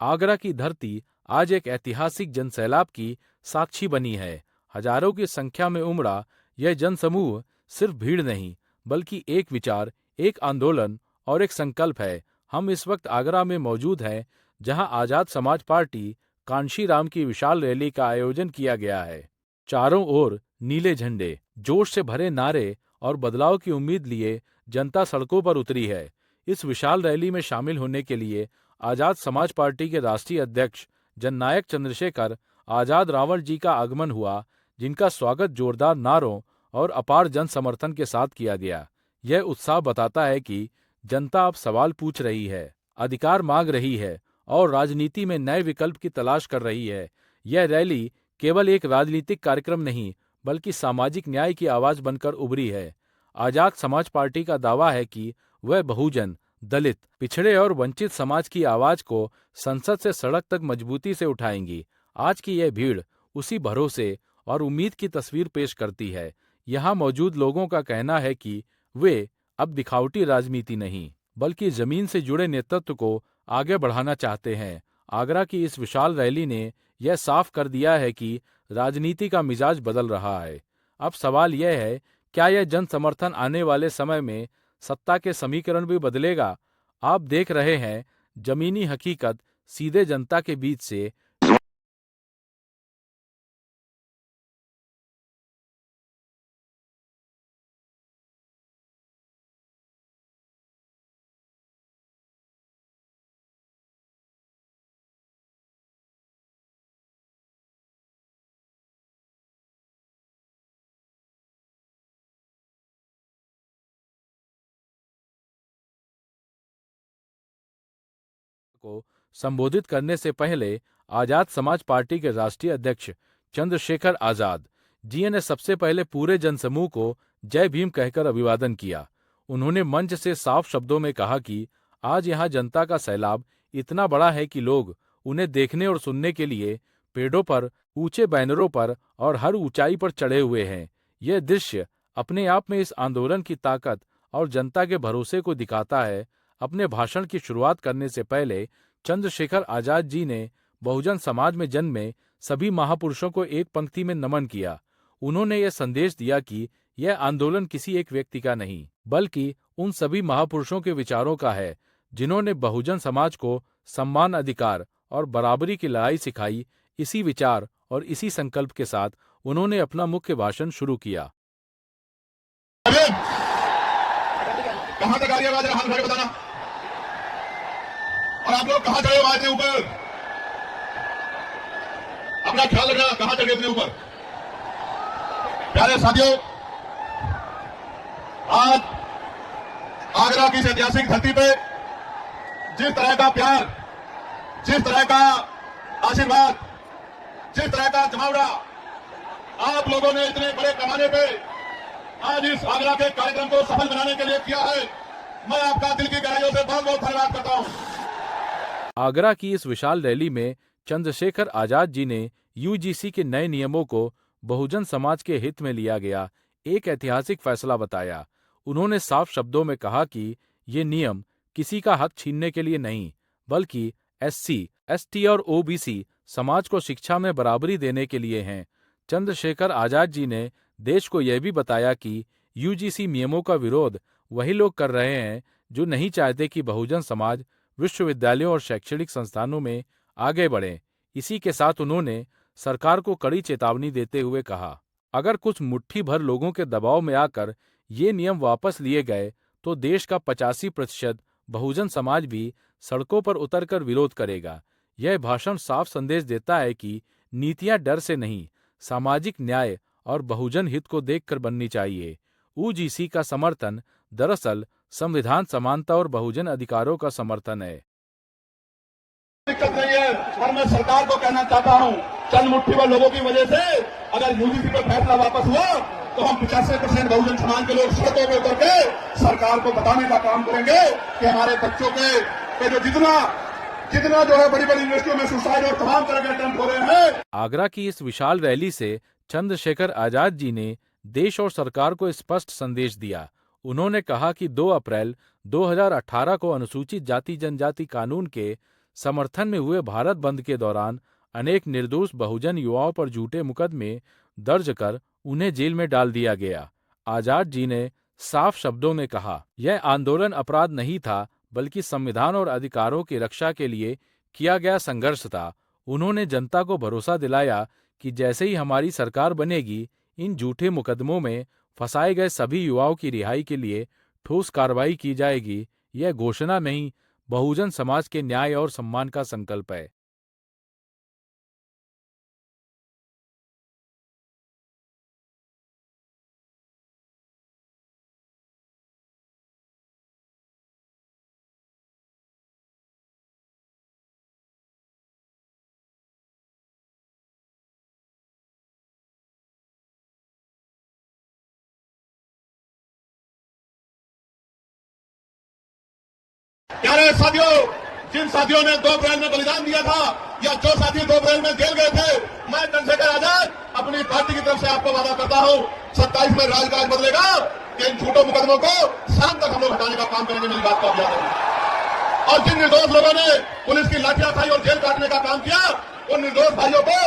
आगरा की धरती आज एक ऐतिहासिक जनसैलाब की साक्षी बनी है। हजारों की संख्या में उमड़ा यह जनसमूह सिर्फ भीड़ नहीं, बल्कि एक विचार, एक आंदोलन और एक संकल्प है। हम इस वक्त आगरा में मौजूद हैं, जहां आजाद समाज पार्टी कांशीराम की विशाल रैली का आयोजन किया गया है। चारों ओर नीले झंडे, जोश से भरे नारे और बदलाव की उम्मीद लिए जनता सड़कों पर उतरी है। इस विशाल रैली में शामिल होने के लिए आजाद समाज पार्टी के राष्ट्रीय अध्यक्ष जननायक चंद्रशेखर आजाद रावल जी का आगमन हुआ, जिनका स्वागत जोरदार नारों और अपार जन समर्थन के साथ किया गया। यह उत्साह बताता है कि जनता अब सवाल पूछ रही है, अधिकार मांग रही है और राजनीति में नए विकल्प की तलाश कर रही है। यह रैली केवल एक राजनीतिक कार्यक्रम नहीं, बल्कि सामाजिक न्याय की आवाज बनकर उभरी है। आजाद समाज पार्टी का दावा है कि वह बहुजन, दलित, पिछड़े और वंचित समाज की आवाज को संसद से सड़क तक मजबूती से उठाएंगी। आज की यह भीड़ उसी भरोसे और उम्मीद की तस्वीर पेश करती है। यहाँ मौजूद लोगों का कहना है कि वे अब दिखावटी राजनीति नहीं, बल्कि जमीन से जुड़े नेतृत्व को आगे बढ़ाना चाहते हैं। आगरा की इस विशाल रैली ने यह साफ कर दिया है कि राजनीति का मिजाज बदल रहा है। अब सवाल यह है, क्या यह जन समर्थन आने वाले समय में सत्ता के समीकरण भी बदलेगा? आप देख रहे हैं जमीनी हकीकत सीधे जनता के बीच से। को संबोधित करने से पहले आजाद समाज पार्टी के राष्ट्रीय अध्यक्ष चंद्रशेखर आजाद जी ने सबसे पहले पूरे जनसमूह को जय भीम कहकर अभिवादन किया। उन्होंने मंच से साफ शब्दों में कहा कि आज यहाँ जनता का सैलाब इतना बड़ा है कि लोग उन्हें देखने और सुनने के लिए पेड़ों पर, ऊंचे बैनरों पर और हर ऊंचाई पर चढ़े हुए हैं। यह दृश्य अपने आप में इस आंदोलन की ताकत और जनता के भरोसे को दिखाता है। अपने भाषण की शुरुआत करने से पहले चंद्रशेखर आजाद जी ने बहुजन समाज में जन्मे सभी महापुरुषों को एक पंक्ति में नमन किया। उन्होंने यह संदेश दिया कि यह आंदोलन किसी एक व्यक्ति का नहीं, बल्कि उन सभी महापुरुषों के विचारों का है, जिन्होंने बहुजन समाज को सम्मान, अधिकार और बराबरी की लड़ाई सिखाई। इसी विचार और इसी संकल्प के साथ उन्होंने अपना मुख्य भाषण शुरू किया। कहां तक आ रही आवाज, हाथ उठा के बताना। और आप लोग कहां चढ़े हो आवाज के ऊपर? अपना ख्याल रखना, कहां चढ़े इतने ऊपर। प्यारे साथियों, आज आगरा की इस ऐतिहासिक धरती पे जिस तरह का प्यार, जिस तरह का आशीर्वाद, जिस तरह का जमावड़ा आप लोगों ने इतने बड़े पैमाने पे आज इस आगरा के कार्यक्रम को सफल बनाने के लिए किया है, मैं आपका दिल की गहराइयों से बहुत बहुत धन्यवाद करता हूं। आगरा की इस विशाल रैली में चंद्रशेखर आजाद जी ने यूजीसी के नए नियमों को बहुजन समाज के हित में लिया गया एक ऐतिहासिक फैसला बताया। उन्होंने साफ शब्दों में कहा कि ये नियम किसी का हक छीनने के लिए नहीं, बल्कि एससी, एसटी और ओबीसी समाज को शिक्षा में बराबरी देने के लिए हैं। चंद्रशेखर आजाद जी ने देश को यह भी बताया कि यूजीसी नियमों का विरोध वही लोग कर रहे हैं जो नहीं चाहते कि बहुजन समाज विश्वविद्यालयों और शैक्षणिक संस्थानों में आगे बढ़े। इसी के साथ उन्होंने सरकार को कड़ी चेतावनी देते हुए कहा, अगर कुछ मुट्ठी भर लोगों के दबाव में आकर ये नियम वापस लिए गए तो देश का 85% बहुजन समाज भी सड़कों पर उतरकर विरोध करेगा। यह भाषण साफ संदेश देता है कि नीतियां डर से नहीं, सामाजिक न्याय और बहुजन हित को देखकर बननी चाहिए। यूजीसी का समर्थन दरअसल संविधान समानता और बहुजन अधिकारों का समर्थन है। दिक्कत नहीं है, और मैं सरकार को कहना चाहता हूं, चंद मुट्ठी भर लोगों की वजह से अगर यूजीसी पर फैसला वापस हुआ तो हम 85% बहुजन समाज के लोग सड़कों पर उतर के सरकार को बताने का काम करेंगे कि हमारे बच्चों के जो जितना जो है बड़ी बड़ी यूनिवर्सिटियों में सुसाइड और तमाम तरह के अटेम्प्ट हो रहे हैं। आगरा की इस विशाल रैली से चंद्रशेखर आजाद जी ने देश और सरकार को स्पष्ट संदेश दिया। उन्होंने कहा कि 2 अप्रैल 2018 को अनुसूचित जाति जनजाति कानून के समर्थन में हुए भारत बंद के दौरान अनेक निर्दोष बहुजन युवाओं पर झूठे मुकदमे दर्ज कर उन्हें जेल में डाल दिया गया। आजाद जी ने साफ शब्दों में कहा, यह आंदोलन अपराध नहीं था, बल्कि संविधान और अधिकारों की रक्षा के लिए किया गया संघर्ष था। उन्होंने जनता को भरोसा दिलाया कि जैसे ही हमारी सरकार बनेगी, इन झूठे मुकदमों में फंसाए गए सभी युवाओं की रिहाई के लिए ठोस कार्रवाई की जाएगी। यह घोषणा नहीं, बहुजन समाज के न्याय और सम्मान का संकल्प है। प्यारे साथियों, जिन साथियों ने 2 अप्रैल में बलिदान दिया था या जो साथी 2 अप्रैल में जेल गए थे, मैं चंद्रशेखर आजाद अपनी पार्टी की तरफ से आपको वादा करता हूं, 27 में राजकाज बदलेगा कि इन झूठों मुकदमों को शाम तक हम लोग हटाने का काम करेंगे। मेरी बात को आप याद रखें। और जिन निर्दोष लोगों ने पुलिस की लाठियां खाई और जेल काटने का काम किया, उन निर्दोष भाइयों को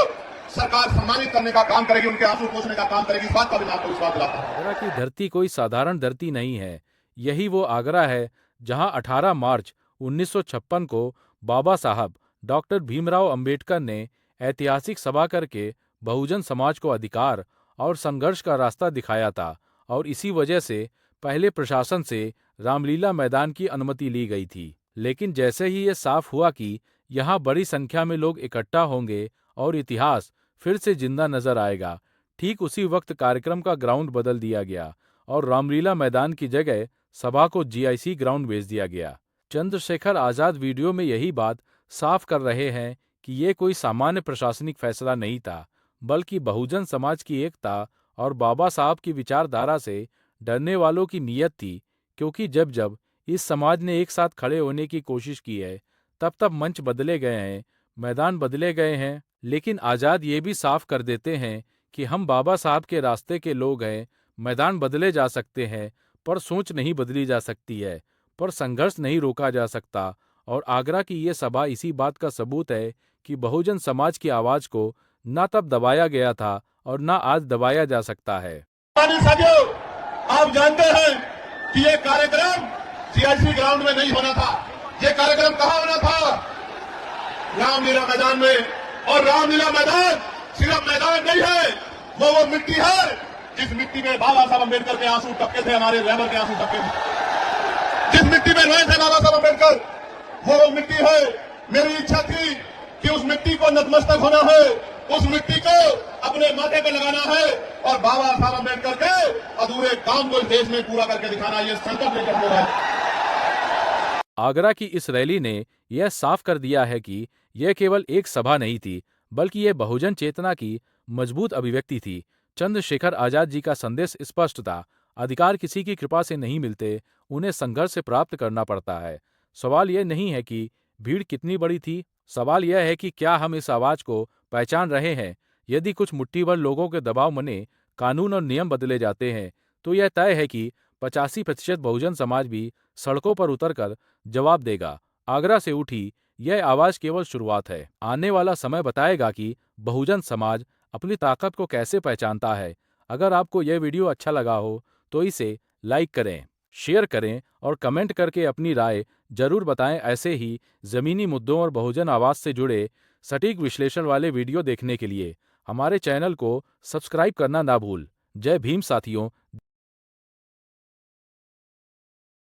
सरकार सम्मानित करने का काम करेगी, उनके आंसू पोंछने का काम करेगी। इस बात का भी मैं आपको विश्वास दिलाता हूं। आगरा की धरती कोई साधारण धरती नहीं है। यही वो आगरा है जहां 18 मार्च 1956 को बाबा साहब डॉक्टर भीमराव अंबेडकर ने ऐतिहासिक सभा करके बहुजन समाज को अधिकार और संघर्ष का रास्ता दिखाया था, और इसी वजह से पहले प्रशासन से रामलीला मैदान की अनुमति ली गई थी। लेकिन जैसे ही ये साफ हुआ कि यहाँ बड़ी संख्या में लोग इकट्ठा होंगे और इतिहास फिर से जिंदा नजर आएगा, ठीक उसी वक्त कार्यक्रम का ग्राउंड बदल दिया गया और रामलीला मैदान की जगह सभा को जीआईसी ग्राउंड भेज दिया गया। चंद्रशेखर आजाद वीडियो में यही बात साफ कर रहे हैं कि ये कोई सामान्य प्रशासनिक फैसला नहीं था, बल्कि बहुजन समाज की एकता और बाबा साहब की विचारधारा से डरने वालों की नीयत थी। क्योंकि जब जब इस समाज ने एक साथ खड़े होने की कोशिश की है, तब तब मंच बदले गए हैं, मैदान बदले गए हैं। लेकिन आजाद ये भी साफ कर देते हैं कि हम बाबा साहब के रास्ते के लोग हैं। मैदान बदले जा सकते हैं, पर सोच नहीं बदली जा सकती है, पर संघर्ष नहीं रोका जा सकता। और आगरा की ये सभा इसी बात का सबूत है कि बहुजन समाज की आवाज को न तब दबाया गया था और न आज दबाया जा सकता है। साथियों, आप जानते हैं कि ये कार्यक्रम जीआईसी ग्राउंड में नहीं होना था। ये कार्यक्रम कहाँ होना था? रामलीला मैदान में। और रामलीला मैदान सिर्फ मैदान नहीं है, वो मिट्टी है जिस मिट्टी में बाबा साहब अम्बेडकर के आंसू टपके थे, हमारे रहबर के आंसू टपके थे। जिस मिट्टी में रोए थे बाबा साहब अम्बेडकर, वो मिट्टी है। मेरी इच्छा थी कि उस मिट्टी को नतमस्तक होना है, उस मिट्टी को अपने माथे पे लगाना है और बाबा साहब अम्बेडकर के अधूरे काम को इस देश में पूरा करके दिखाना। ये संकल्प लेकर हो रहा है। आगरा की इस रैली ने यह साफ कर दिया है कि यह केवल एक सभा नहीं थी, बल्कि यह बहुजन चेतना की मजबूत अभिव्यक्ति थी। चंद्रशेखर आजाद जी का संदेश स्पष्ट था, अधिकार किसी की कृपा से नहीं मिलते, उन्हें संघर्ष से प्राप्त करना पड़ता है। सवाल यह नहीं है कि भीड़ कितनी बड़ी थी, सवाल यह है कि क्या हम इस आवाज को पहचान रहे हैं। यदि कुछ मुट्ठी भर लोगों के दबाव में कानून और नियम बदले जाते हैं, तो यह तय है कि 85% बहुजन समाज भी सड़कों पर उतरकर जवाब देगा। आगरा से उठी यह आवाज केवल शुरुआत है। आने वाला समय बताएगा कि बहुजन समाज अपनी ताकत को कैसे पहचानता है। अगर आपको यह वीडियो अच्छा लगा हो तो इसे लाइक करें, शेयर करें और कमेंट करके अपनी राय जरूर बताएं। ऐसे ही जमीनी मुद्दों और बहुजन आवाज से जुड़े सटीक विश्लेषण वाले वीडियो देखने के लिए हमारे चैनल को सब्सक्राइब करना ना भूल। जय भीम साथियों।